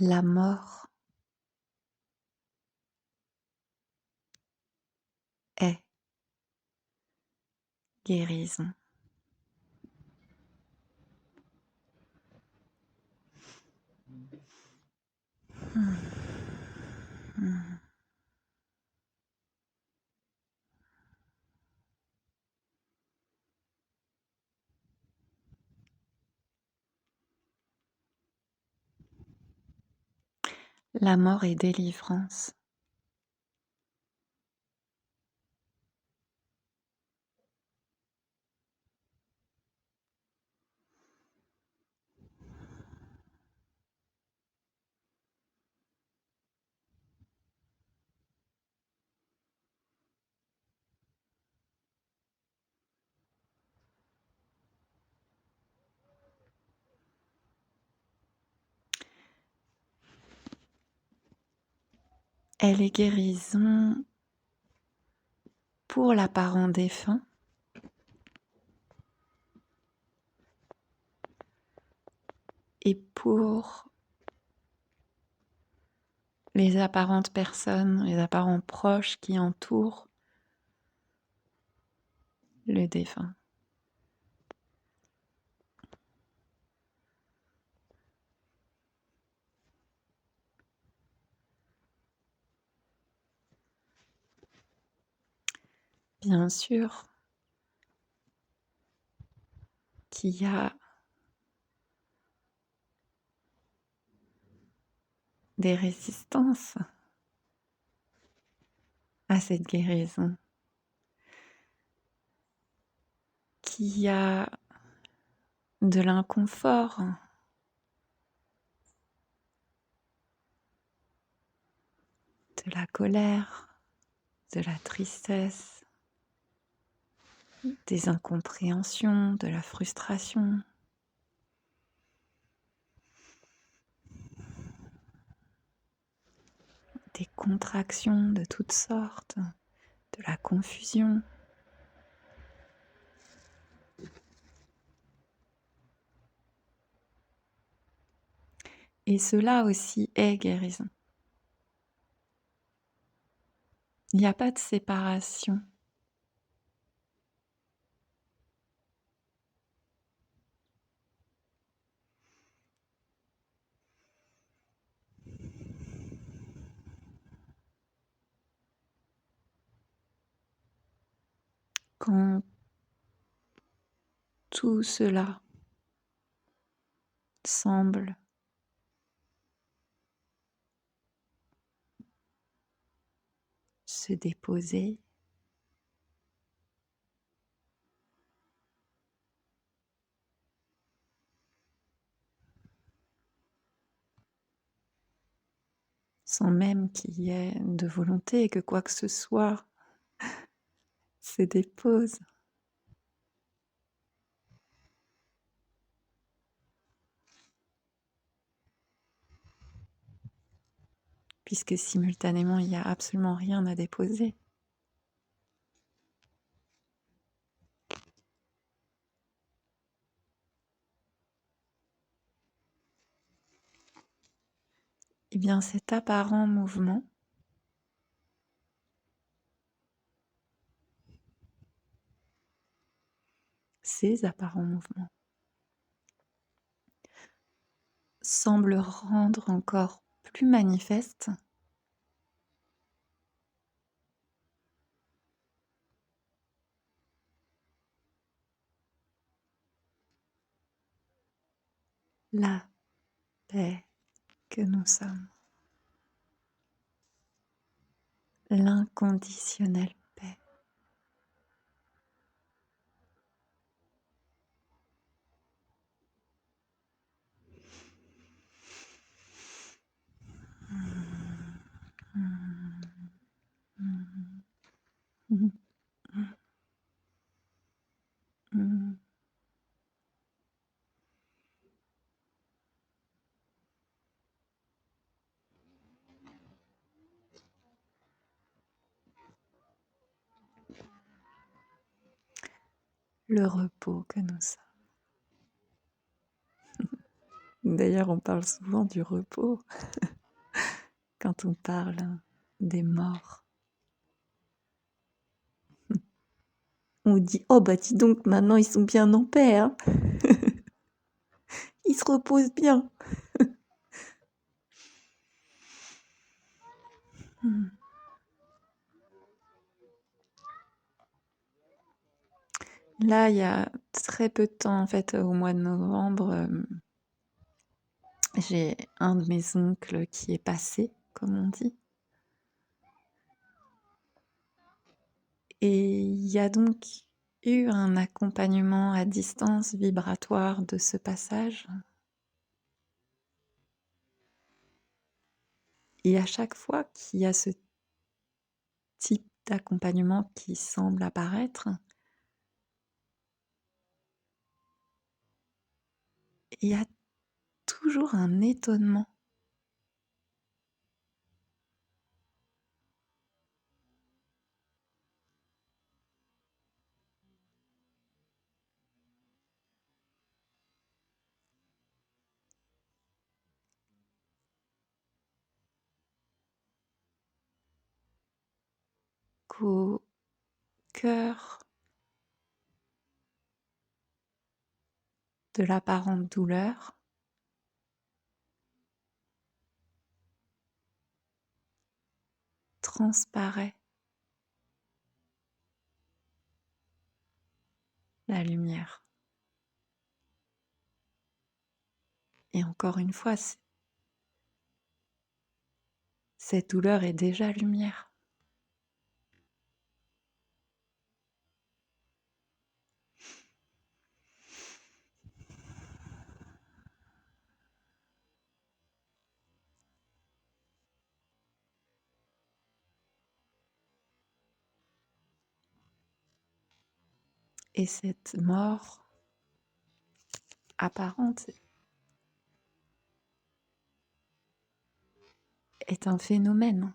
La mort est guérison. Mmh. Mmh. La mort est délivrance. Elle est guérison pour la parent défunt et pour les apparentes personnes, les apparents proches qui entourent le défunt. Bien sûr qu'il y a des résistances à cette guérison, qu'il y a de l'inconfort, de la colère, de la tristesse, des incompréhensions, de la frustration. Des contractions de toutes sortes, de la confusion. Et cela aussi est guérison. Il n'y a pas de séparation. Quand tout cela semble se déposer, sans même qu'il y ait de volonté que quoi que ce soit se dépose. Puisque simultanément, il n'y a absolument rien à déposer. Eh bien, cet apparent mouvement ces apparents mouvements semblent rendre encore plus manifeste la paix que nous sommes, l'inconditionnelle paix. Le repos que nous sommes. D'ailleurs, on parle souvent du repos quand on parle des morts. On dit: «Oh bah dis donc, maintenant ils sont bien en paix, hein. Ils se reposent bien». Mmh. Là, il y a très peu de temps, en fait, au mois de novembre, j'ai un de mes oncles qui est passé, comme on dit. Et il y a donc eu un accompagnement à distance vibratoire de ce passage. Et à chaque fois qu'il y a ce type d'accompagnement qui semble apparaître, il y a toujours un étonnement. Qu'au cœur de l'apparente douleur, transparaît la lumière. Et encore une fois, cette douleur est déjà lumière. Et cette mort apparente est un phénomène,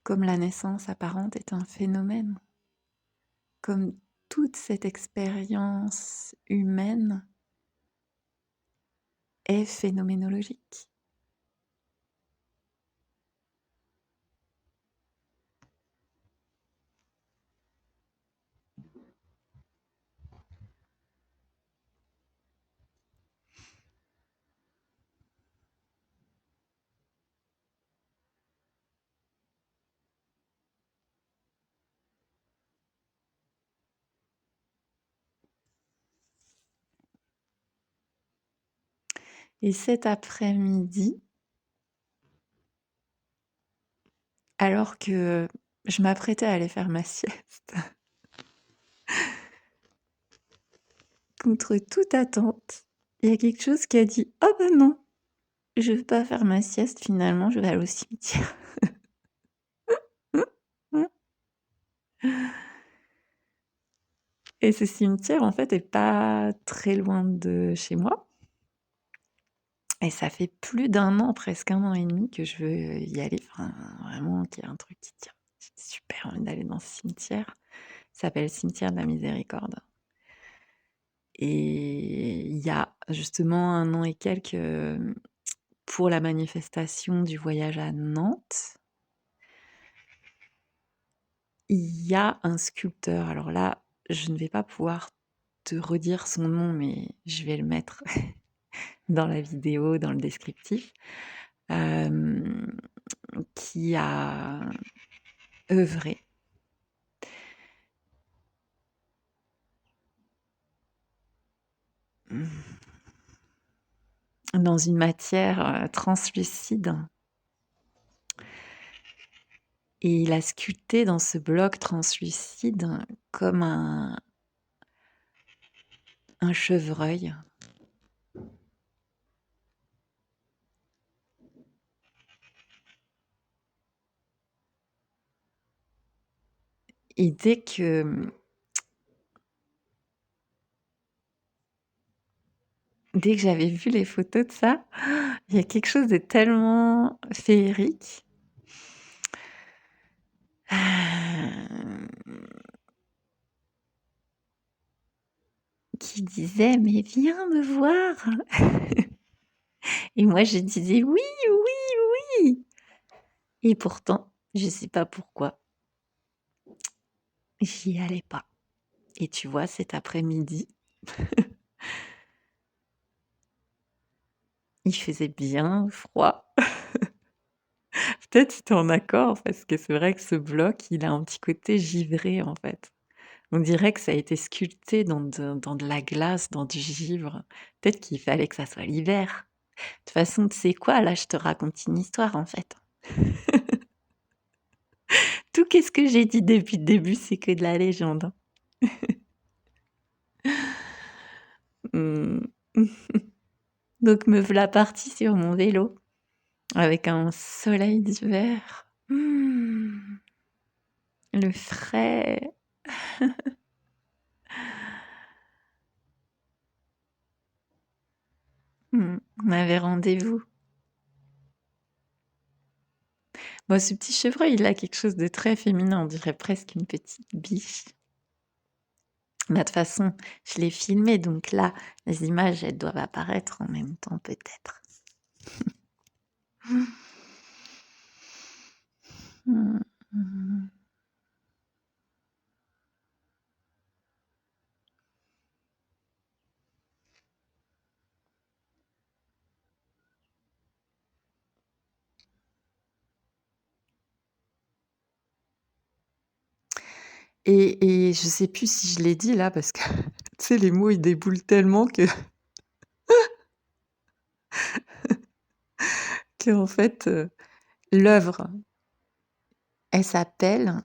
comme la naissance apparente est un phénomène, comme toute cette expérience humaine est phénoménologique. Et cet après-midi, alors que je m'apprêtais à aller faire ma sieste, contre toute attente, il y a quelque chose qui a dit: «Oh bah non, je vais pas faire ma sieste finalement, je vais aller au cimetière». Et ce cimetière, en fait, est pas très loin de chez moi. Et ça fait plus d'1 an, presque 1 an et demi que je veux y aller, enfin, vraiment qu'il y a un truc qui tient. J'ai super envie d'aller dans ce cimetière. Ça s'appelle Cimetière de la Miséricorde. Et il y a justement 1 an et quelques, pour la manifestation du voyage à Nantes, il y a un sculpteur. Alors là, je ne vais pas pouvoir te redire son nom, mais je vais le mettre dans la vidéo, dans le descriptif, hem, qui a œuvré dans une matière, translucide, et il a sculpté dans ce bloc translucide comme un chevreuil. Et dès que j'avais vu les photos de ça, il y a quelque chose de tellement féerique. Hem qui disait: «Mais viens me voir!» Et moi je disais: «Oui, oui, oui!» Et pourtant, je sais pas pourquoi, j'y allais pas. Et tu vois, cet après-midi, il faisait bien froid. Peut-être si tu es en accord, parce que c'est vrai que ce bloc, il a un petit côté givré, en fait. On dirait que ça a été sculpté dans de la glace, dans du givre. Peut-être qu'il fallait que ça soit l'hiver. De toute façon, tu sais quoi? Là, je te raconte une histoire, en fait. Tout qu'est-ce que j'ai dit depuis le début, c'est que de la légende, hein. Mmh. Donc me voilà partie sur mon vélo avec un soleil d'hiver. Le frais. On avait rendez-vous. Bon, ce petit chevreuil, il a quelque chose de très féminin, on dirait presque une petite biche. Mais de toute façon, je l'ai filmé, donc là, les images, elles doivent apparaître en même temps peut-être. Mmh mh. Et je sais plus si je l'ai dit là parce que tu sais les mots ils déboulent tellement que qu'en fait, l'œuvre, elle s'appelle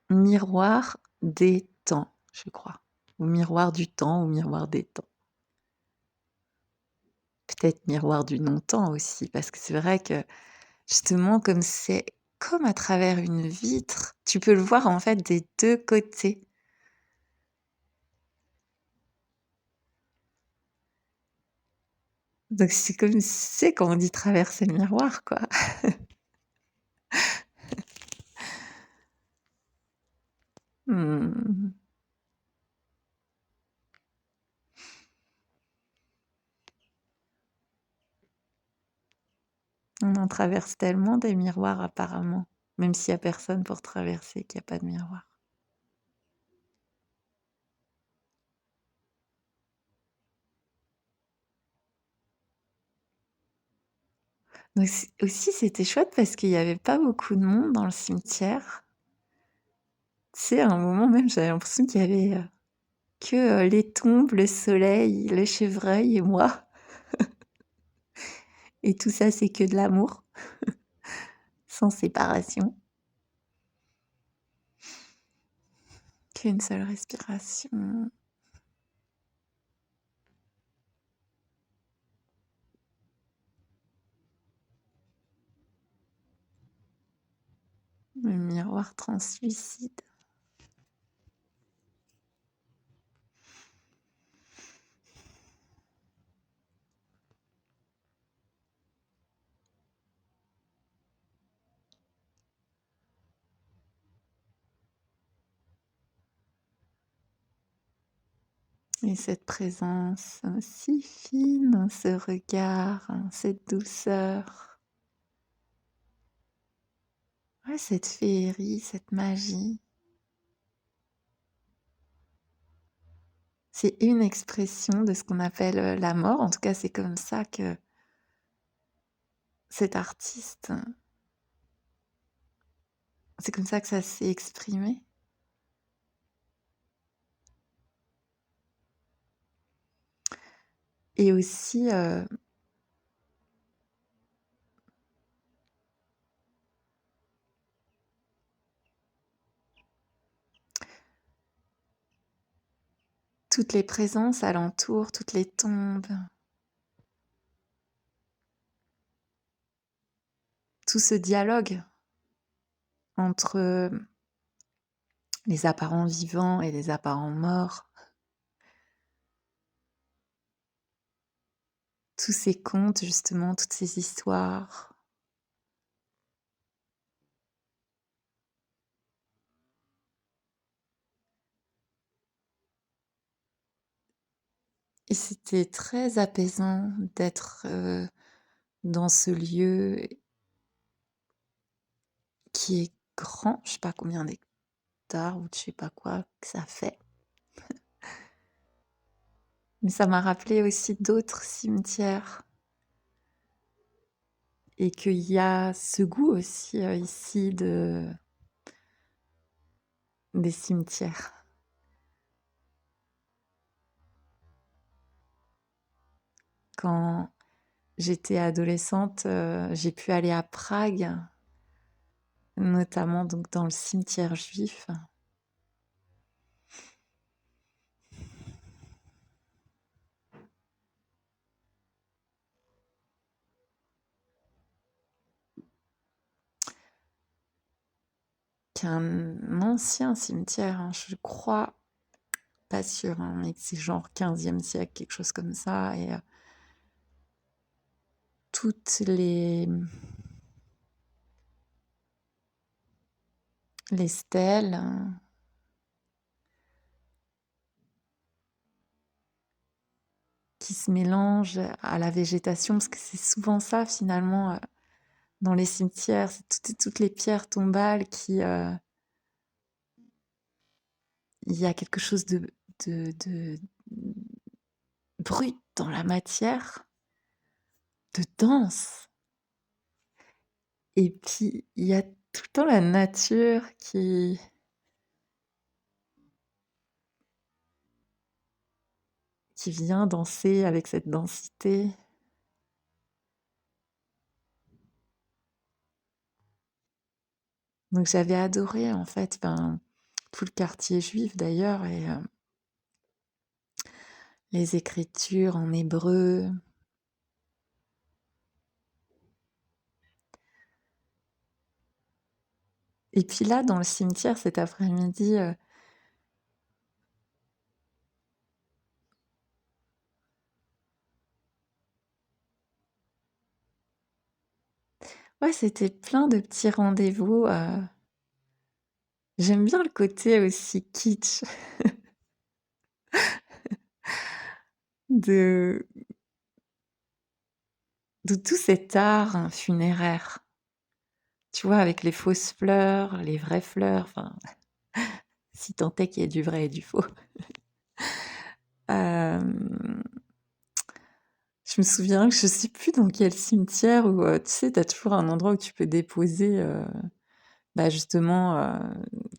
«Miroir des temps», je crois, ou «Miroir du temps» ou «Miroir des temps». Peut-être «Miroir du non-temps» aussi parce que c'est vrai que justement comme c'est comme à travers une vitre, tu peux le voir en fait des 2 côtés. Donc c'est comme tu sais quand on dit traverser le miroir quoi. Mmh. On en traverse tellement des miroirs apparemment, même s'il y a personne pour traverser, qu'il y a pas de miroir. Donc c aussi c'était chouette parce qu'il y avait pas beaucoup de monde dans le cimetière. Tu sais, à un moment même, j'avais l'impression qu'il y avait, que, les tombes, le soleil, le chevreuil et moi et tout ça, c'est que de l'amour, sans séparation, qu'une seule respiration. Le miroir translucide. Et cette présence, si fine, ce regard, cette douceur. Ouais, cette féerie, cette magie. C'est une expression de ce qu'on appelle, la mort. En tout cas, c'est comme ça que cet artiste, c'est comme ça que ça s'est exprimé. Et aussi, toutes les présences alentour, toutes les tombes, tout ce dialogue entre, les apparents vivants et les apparents morts. Tous ces contes justement, toutes ces histoires. et c'était très apaisant d'être, dans ce lieu qui est grand. Je sais pas combien d'hectares ou de je sais pas quoi que ça fait. Mais ça m'a rappelé aussi d'autres cimetières et qu'il y a ce goût aussi, ici des cimetières. Quand j'étais adolescente, j'ai pu aller à Prague, notamment donc dans le cimetière juif. Qui est un ancien cimetière, hein, je crois, pas sûre, hein, mais que c'est genre 15e siècle, quelque chose comme ça. Et toutes les stèles qui se mélangent à la végétation, parce que c'est souvent ça finalement dans les cimetières, c'est toutes les pierres tombales qui... il y a quelque chose de brut dans la matière, de dense. Et puis, il y a tout le temps la nature qui vient danser avec cette densité. Donc j'avais adoré en fait, ben, tout le quartier juif d'ailleurs et les écritures en hébreu. Et puis là, dans le cimetière cet après-midi, ouais, c'était plein de petits rendez-vous. J'aime bien le côté aussi kitsch de, de tout cet art funéraire. Tu vois, avec les fausses fleurs, les vraies fleurs, enfin, si tant est qu'il y ait du vrai et du faux. Euh, je me souviens que je sais plus dans quel cimetière où, tu sais, tu as toujours un endroit où tu peux déposer bah, justement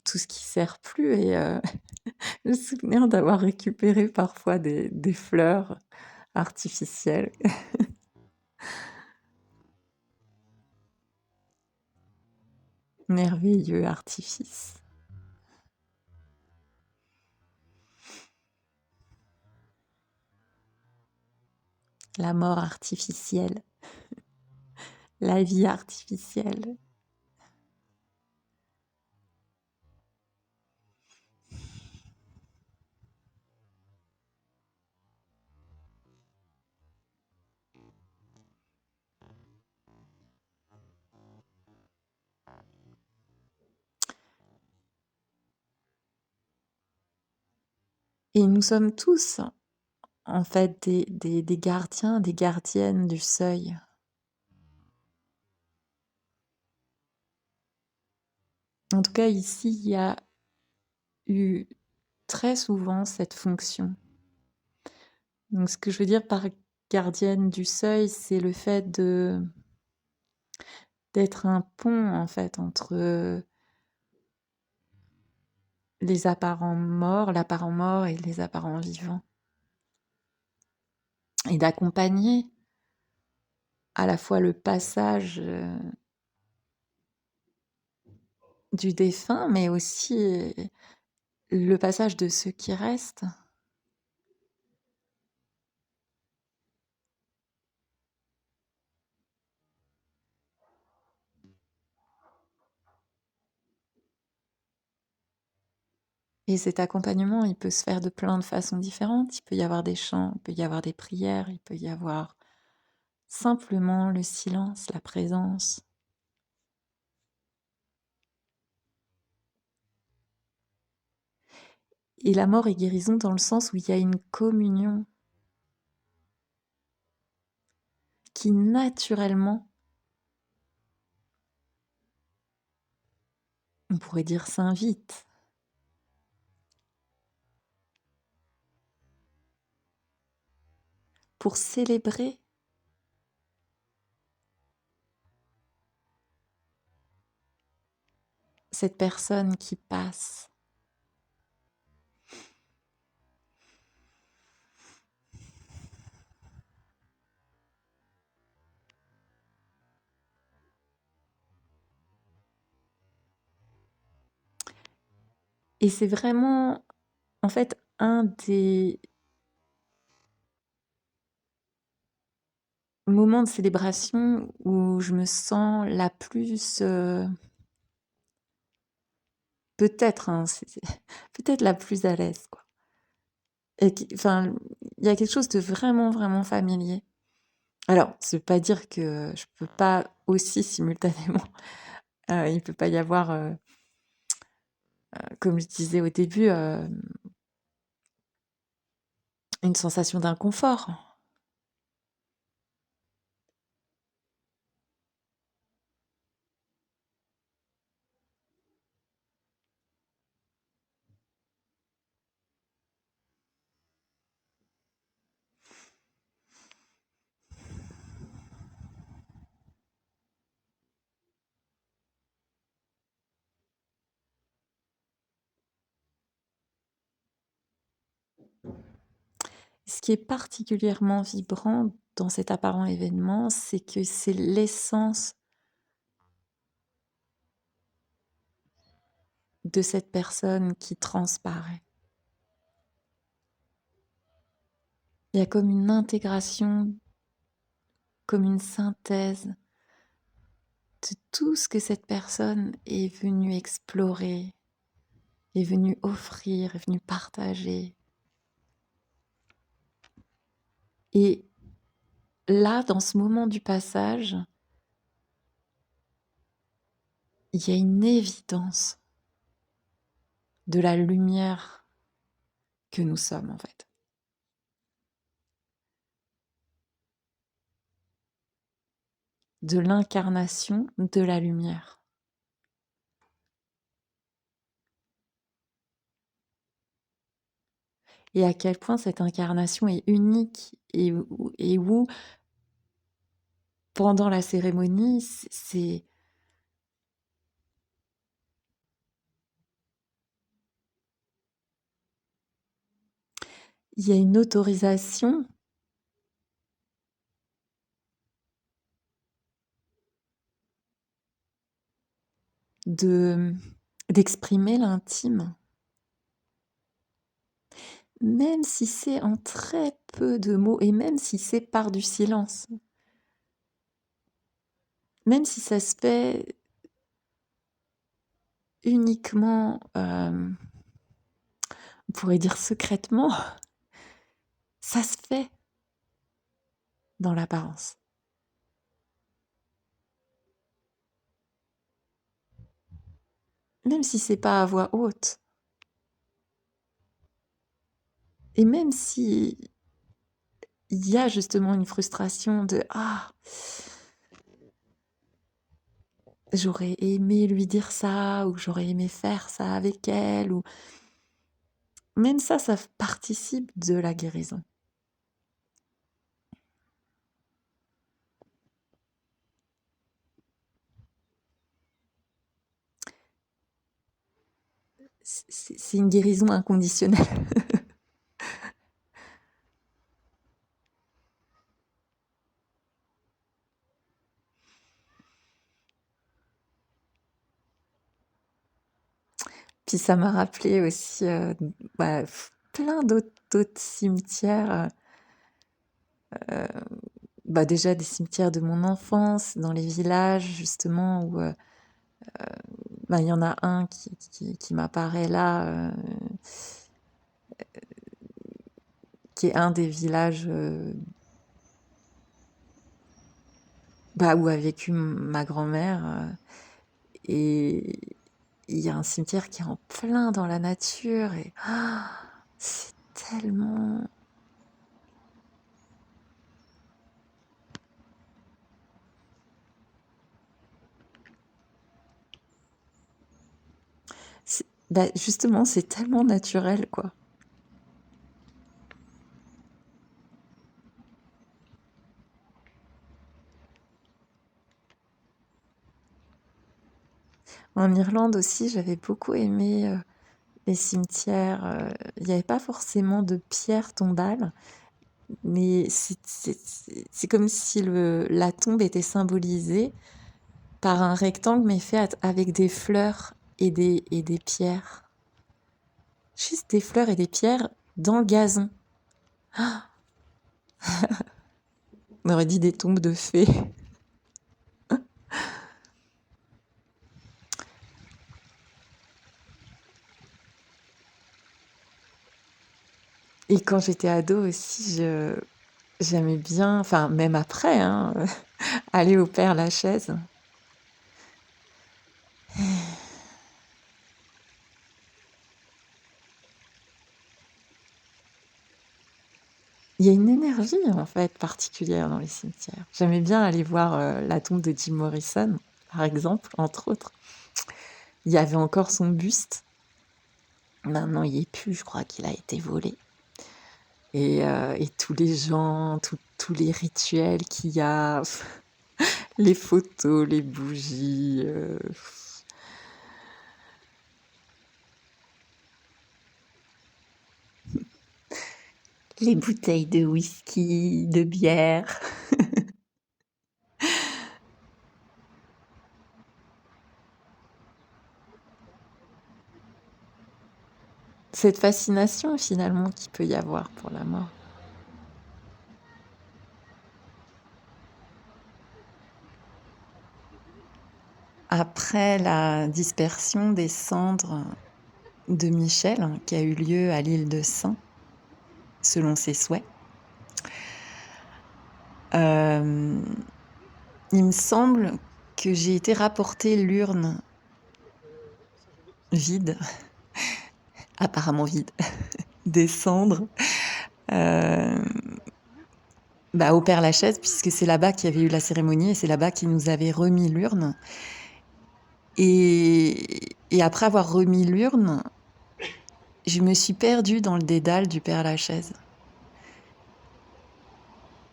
tout ce qui sert plus. Et le souvenir d'avoir récupéré parfois des fleurs artificielles. Merveilleux artifice. La mort artificielle. La vie artificielle. Et nous sommes tous, en fait, des gardiens, des gardiennes du seuil. En tout cas, ici, il y a eu très souvent cette fonction. Donc, ce que je veux dire par gardienne du seuil, c'est le fait d'être un pont, en fait, entre les apparents morts, l'apparent mort et les apparents vivants. Et d'accompagner à la fois le passage du défunt, mais aussi le passage de ceux qui restent. Et cet accompagnement, il peut se faire de plein de façons différentes. Il peut y avoir des chants, il peut y avoir des prières, il peut y avoir simplement le silence, la présence. Et la mort est guérison dans le sens où il y a une communion qui naturellement, on pourrait dire s'invite pour célébrer cette personne qui passe. Et c'est vraiment, en fait, un des moments de célébration où je me sens la plus, peut-être, hein, c'est peut-être la plus à l'aise, quoi. Et qui enfin, il y a quelque chose de vraiment, vraiment familier. Alors, ça veut pas dire que je peux pas aussi simultanément, il peut pas y avoir, comme je disais au début, une sensation d'inconfort. Ce qui est particulièrement vibrant dans cet apparent événement, c'est que c'est l'essence de cette personne qui transparaît. Il y a comme une intégration, comme une synthèse de tout ce que cette personne est venue explorer, est venue offrir, est venue partager. Et là, dans ce moment du passage, il y a une évidence de la lumière que nous sommes, en fait. De l'incarnation de la lumière. Et à quel point cette incarnation est unique et où, pendant la cérémonie, il y a une autorisation de d'exprimer l'intime, même si c'est en très peu de mots et même si c'est par du silence. Même si ça se fait uniquement, on pourrait dire secrètement, ça se fait dans l'apparence. Même si c'est pas à voix haute et même si il y a justement une frustration de: «Ah, j'aurais aimé lui dire ça» ou «J'aurais aimé faire ça avec elle» ou même ça participe de la guérison. C'est une guérison inconditionnelle. Puis ça m'a rappelé aussi, bah, plein d'autres cimetières, bah, déjà des cimetières de mon enfance, dans les villages justement où, bah, il y en a un qui m'apparaît là, qui est un des villages, bah, où a vécu ma grand-mère, et il y a un cimetière qui est en plein dans la nature et c'est tellement Bah, justement, c'est tellement naturel, quoi. En Irlande aussi, j'avais beaucoup aimé, les cimetières, il y avait pas forcément de pierres tombales, mais c'est comme si la tombe était symbolisée par un rectangle, mais fait avec des fleurs et des pierres. Juste des fleurs et des pierres dans le gazon. On aurait dit des tombes de fées. Et quand j'étais ado aussi, j'aimais bien, enfin même après, hein, aller au Père-Lachaise. Il y a une énergie en fait particulière dans les cimetières. J'aimais bien aller voir la tombe de Jim Morrison, par exemple, entre autres. Il y avait encore son buste. Maintenant, il n'y est plus, je crois qu'il a été volé. Et tous les gens, tous les rituels qu'il y a, les photos, les bougies. Les bouteilles de whisky, de bière. Cette fascination finalement qu'il peut y avoir pour la mort. Après la dispersion des cendres de Michel, qui a eu lieu à l'île de Sein, selon ses souhaits, il me semble que j'ai été rapporter l'urne vide, apparemment vide, des cendres au Père-Lachaise, puisque c'est là-bas qu'il y avait eu la cérémonie et c'est là-bas qu'ils nous avaient remis l'urne. Et après avoir remis l'urne, je me suis perdue dans le dédale du Père-Lachaise.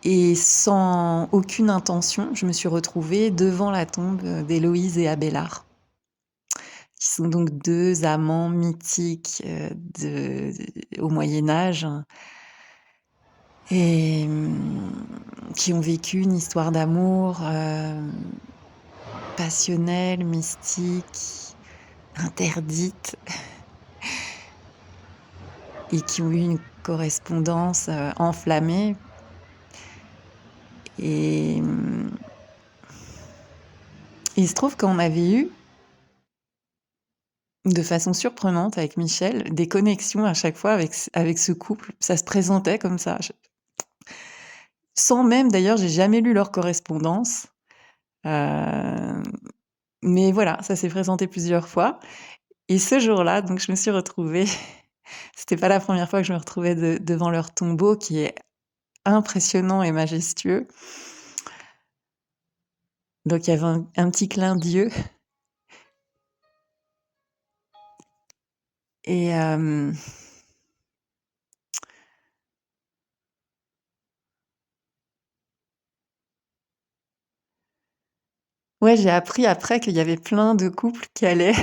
Et sans aucune intention, je me suis retrouvée devant la tombe d'Héloïse et Abélard, qui sont donc deux amants mythiques au Moyen-Âge et qui ont vécu une histoire d'amour passionnelle, mystique, interdite, et qui ont eu une correspondance enflammée. Et il se trouve qu'on avait eu, de façon surprenante avec Michel, des connexions à chaque fois avec ce couple. Ça se présentait comme ça. Sans même, d'ailleurs, j'ai jamais lu leur correspondance. Mais voilà, ça s'est présenté plusieurs fois. Et ce jour-là, donc je me suis retrouvée, c'était pas la première fois que je me retrouvais devant leur tombeau qui est impressionnant et majestueux. Donc il y avait un petit clin d'yeux. Et ouais, j'ai appris après qu'il y avait plein de couples qui allaient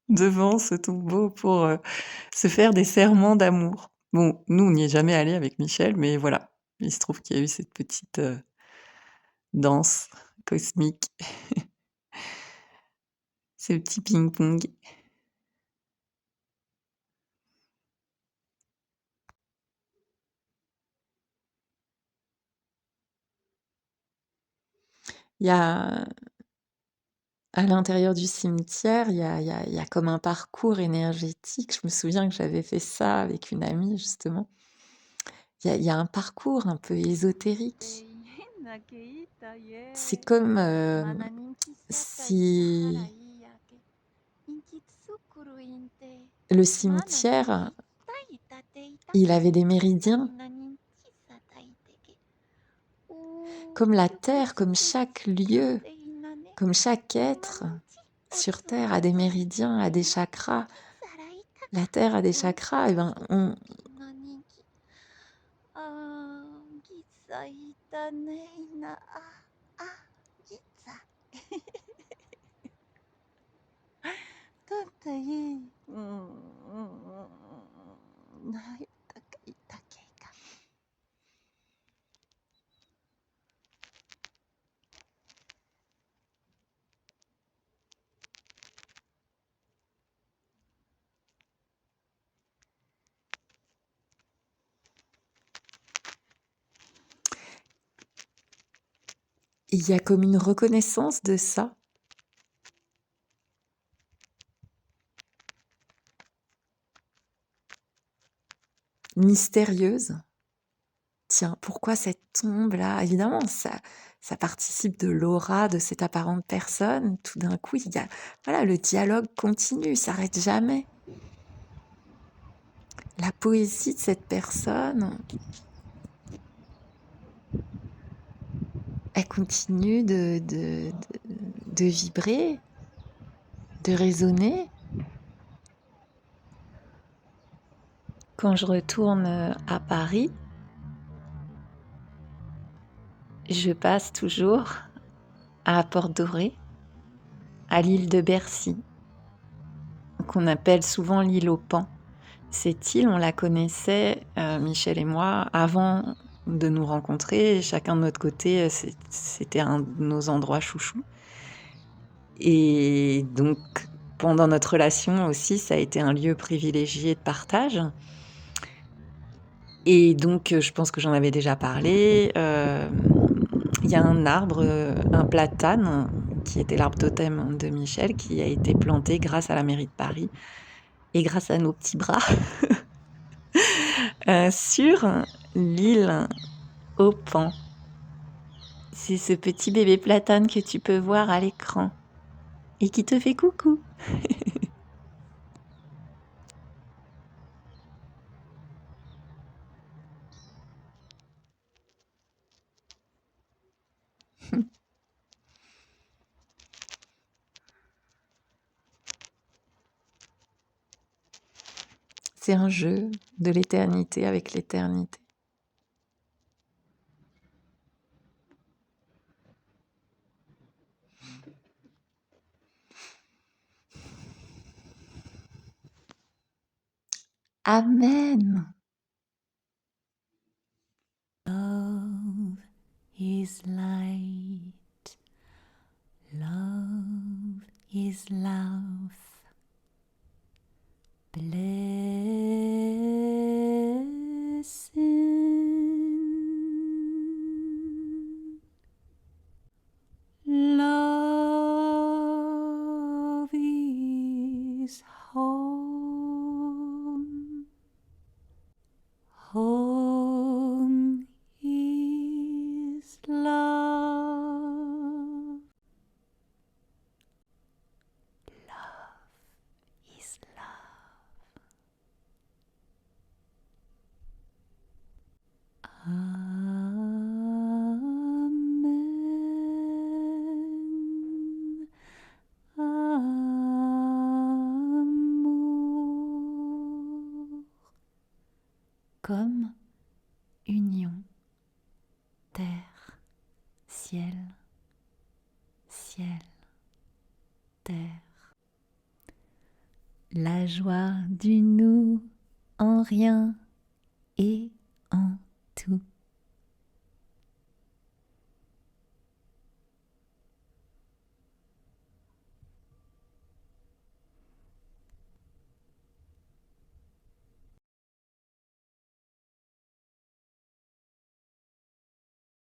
devant ce tombeau pour se faire des serments d'amour. Bon, nous, on n'y est jamais allé avec Michel, mais voilà. Il se trouve qu'il y a eu cette petite danse cosmique, ce petit ping-pong. Il y a, à l'intérieur du cimetière, il y a comme un parcours énergétique. Je me souviens que j'avais fait ça avec une amie, justement. Il y a un parcours un peu ésotérique. C'est comme si le cimetière, il avait des méridiens, comme la Terre, comme chaque lieu, comme chaque être sur Terre a des méridiens, a des chakras. La terre a des chakras, et ben on 何ぎあーギザいたねいなあギザだったいないたかいたけか il y a comme une reconnaissance de ça. Mystérieuse. Tiens, pourquoi cette tombe-là? Évidemment, ça participe de l'aura de cette apparente personne. Tout d'un coup, il y a, voilà, le dialogue continue, il s'arrête jamais. La poésie de cette personne, elle continue de vibrer, de résonner. Quand je retourne à Paris, je passe toujours à Porte Dorée, à l'île de Bercy, qu'on appelle souvent l'île aux Pans. Cette île, on la connaissait, Michel et moi, avant de nous rencontrer. Chacun de notre côté, c'était un de nos endroits chouchous. Et donc, pendant notre relation aussi, ça a été un lieu privilégié de partage. Et donc, je pense que j'en avais déjà parlé. Il y a un arbre, un platane, qui était l'arbre totem de Michel, qui a été planté grâce à la mairie de Paris et grâce à nos petits bras sur l'île aux Pans. C'est ce petit bébé platane que tu peux voir à l'écran et qui te fait coucou. C'est un jeu de l'éternité avec l'éternité. Amen. Love is light. Love is love. Blessing. Love is home. Home is love. Love is love. Amen. Amour. Comme union, terre, ciel, ciel, terre. La joie du nous en rien et